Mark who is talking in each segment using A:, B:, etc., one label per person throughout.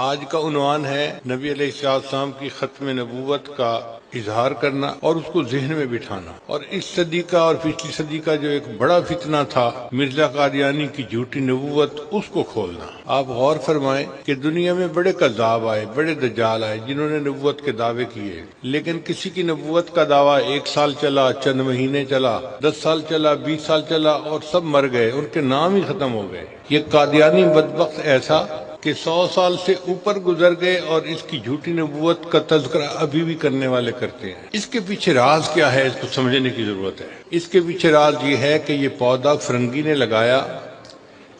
A: آج کا عنوان ہے نبی علیہ السلام کی ختم نبوت کا اظہار کرنا اور اس کو ذہن میں بٹھانا، اور اس صدی کا اور پچھلی صدی کا جو ایک بڑا فتنہ تھا مرزا قادیانی کی جھوٹی نبوت، اس کو کھولنا۔ آپ غور فرمائیں کہ دنیا میں بڑے کذاب آئے، بڑے دجال آئے جنہوں نے نبوت کے دعوے کیے، لیکن کسی کی نبوت کا دعویٰ 1 سال چلا، چند مہینے چلا، 10 سال چلا، 20 سال چلا، اور سب مر گئے، ان کے نام ہی ختم ہو گئے۔ یہ قادیانی بدبخت ایسا کہ 100 سال سے اوپر گزر گئے اور اس کی جھوٹی نبوت کا تذکرہ ابھی بھی کرنے والے کرتے ہیں۔ اس کے پیچھے راز کیا ہے، اس کو سمجھنے کی ضرورت ہے۔ اس کے پیچھے راز یہ ہے کہ یہ پودا فرنگی نے لگایا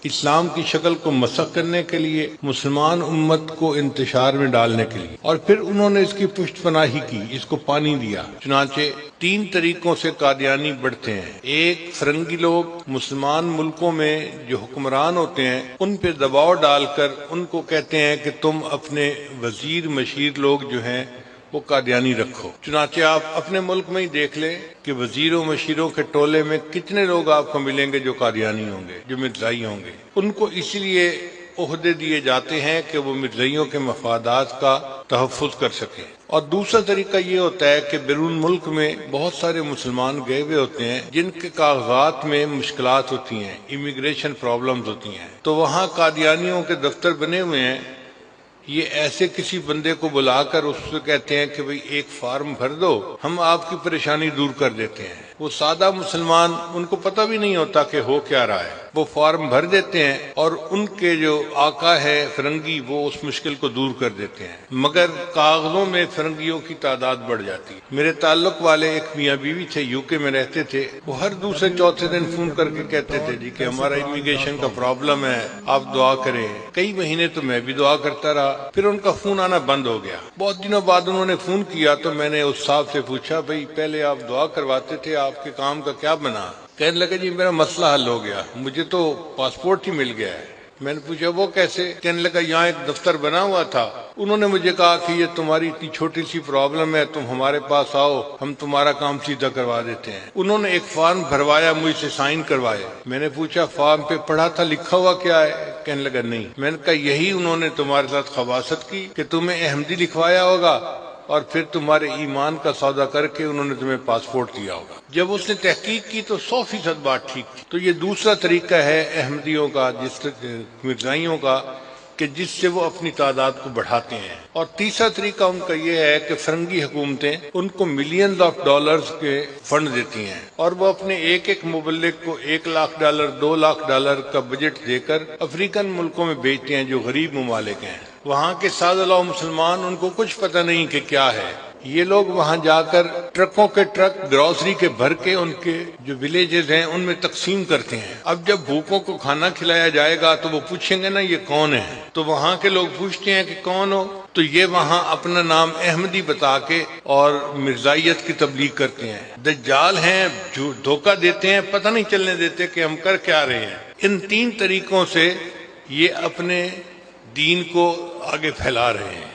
A: اسلام کی شکل کو مسخ کرنے کے لیے، مسلمان امت کو انتشار میں ڈالنے کے لیے، اور پھر انہوں نے اس کی پشت پناہی کی، اس کو پانی دیا۔ چنانچہ 3 طریقوں سے قادیانی بڑھتے ہیں۔ ایک، فرنگی لوگ مسلمان ملکوں میں جو حکمران ہوتے ہیں ان پہ دباؤ ڈال کر ان کو کہتے ہیں کہ تم اپنے وزیر مشیر لوگ جو ہیں وہ قادیانی رکھو۔ چنانچہ آپ اپنے ملک میں ہی دیکھ لیں کہ وزیروں مشیروں کے ٹولے میں کتنے لوگ آپ کو ملیں گے جو قادیانی ہوں گے، جو مرزائی ہوں گے۔ ان کو اس لیے عہدے دیے جاتے ہیں کہ وہ مرزائیوں کے مفادات کا تحفظ کر سکیں۔ اور دوسرا طریقہ یہ ہوتا ہے کہ بیرون ملک میں بہت سارے مسلمان گئے ہوئے ہوتے ہیں جن کے کاغذات میں مشکلات ہوتی ہیں، امیگریشن پرابلمز ہوتی ہیں، تو وہاں قادیانیوں کے دفتر بنے ہوئے ہیں۔ یہ ایسے کسی بندے کو بلا کر اس سے کہتے ہیں کہ بھئی ایک فارم بھر دو، ہم آپ کی پریشانی دور کر دیتے ہیں۔ وہ سادہ مسلمان، ان کو پتہ بھی نہیں ہوتا کہ ہو کیا رہا ہے، وہ فارم بھر دیتے ہیں اور ان کے جو آقا ہے فرنگی وہ اس مشکل کو دور کر دیتے ہیں، مگر کاغذوں میں فرنگیوں کی تعداد بڑھ جاتی ہے۔ میرے تعلق والے ایک میاں بیوی تھے، UK میں رہتے تھے، وہ ہر دوسرے چوتھے دن فون کر کے کہتے تھے جی کہ ہمارا امیگریشن کا پرابلم ہے، آپ دعا کریں۔ کئی مہینے تو میں بھی دعا کرتا رہا، پھر ان کا فون آنا بند ہو گیا۔ بہت دنوں بعد انہوں نے فون کیا تو میں نے اس صاحب سے پوچھا بھئی پہلے آپ دعا کرواتے تھے، آپ کے کام کا کیا بنا؟ کہنے لگا جی میرا مسئلہ حل ہو گیا، مجھے تو پاسپورٹ ہی مل گیا ہے۔ میں نے پوچھا وہ کیسے؟ کہنے لگا یہاں ایک دفتر بنا ہوا تھا، انہوں نے مجھے کہا کہ یہ تمہاری اتنی چھوٹی سی پرابلم ہے، تم ہمارے پاس آؤ، ہم تمہارا کام سیدھا کروا دیتے ہیں۔ انہوں نے ایک فارم بھروایا، مجھ سے سائن کروائے۔ میں نے پوچھا فارم پہ پڑھا تھا لکھا ہوا کیا ہے؟ کہنے لگا نہیں۔ میں نے کہا یہی انہوں نے تمہارے ساتھ خباثت کی کہ تمہیں احمدی لکھوایا ہوگا اور پھر تمہارے ایمان کا سودا کر کے انہوں نے تمہیں پاسپورٹ دیا ہوگا۔ جب اس نے تحقیق کی تو 100% بات ٹھیک تھی۔ تو یہ دوسرا طریقہ ہے احمدیوں کا، مرزائیوں کا، کہ جس سے وہ اپنی تعداد کو بڑھاتے ہیں۔ اور تیسرا طریقہ ان کا یہ ہے کہ فرنگی حکومتیں ان کو ملینز آف ڈالرز کے فنڈ دیتی ہیں اور وہ اپنے ایک ایک مبلغ کو $1,00,000 $2,00,000 کا بجٹ دے کر افریقن ملکوں میں بھیجتے ہیں جو غریب ممالک ہیں۔ وہاں کے سادہ لو مسلمان، ان کو کچھ پتہ نہیں کہ کیا ہے۔ یہ لوگ وہاں جا کر ٹرکوں کے ٹرک گروسری کے بھر کے ان کے جو ولیجز ہیں ان میں تقسیم کرتے ہیں۔ اب جب بھوکوں کو کھانا کھلایا جائے گا تو وہ پوچھیں گے نا یہ کون ہے، تو وہاں کے لوگ پوچھتے ہیں کہ کون ہو، تو یہ وہاں اپنا نام احمدی بتا کے اور مرزائیت کی تبلیغ کرتے ہیں۔ دجال ہیں، جو دھوکہ دیتے ہیں، پتہ نہیں چلنے دیتے کہ ہم کر کیا رہے ہیں۔ ان 3 طریقوں سے یہ اپنے دین کو آگے پھیلا رہے ہیں۔